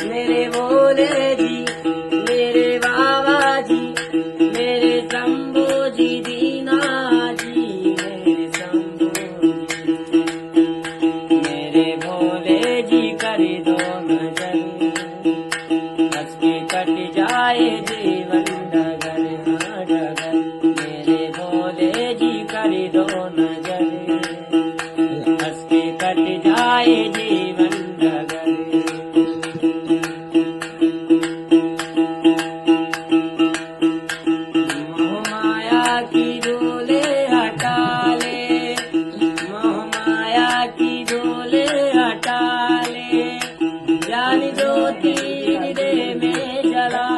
मेरे भोले जी, मेरे बाबा जी, मेरे शंभू जी दीना जी, मेरे शंभू जी, मेरे भोले जी कर दो नजर, हंस के कट जाए जीवन डगर हाँ डगर। मेरे भोले जी कर दो नजर, हंस के कट जाए जीवन डगर। मोह माया की डोले हटा ले, मोह माया की डोले हटा ले, जान दो तीर दे में जला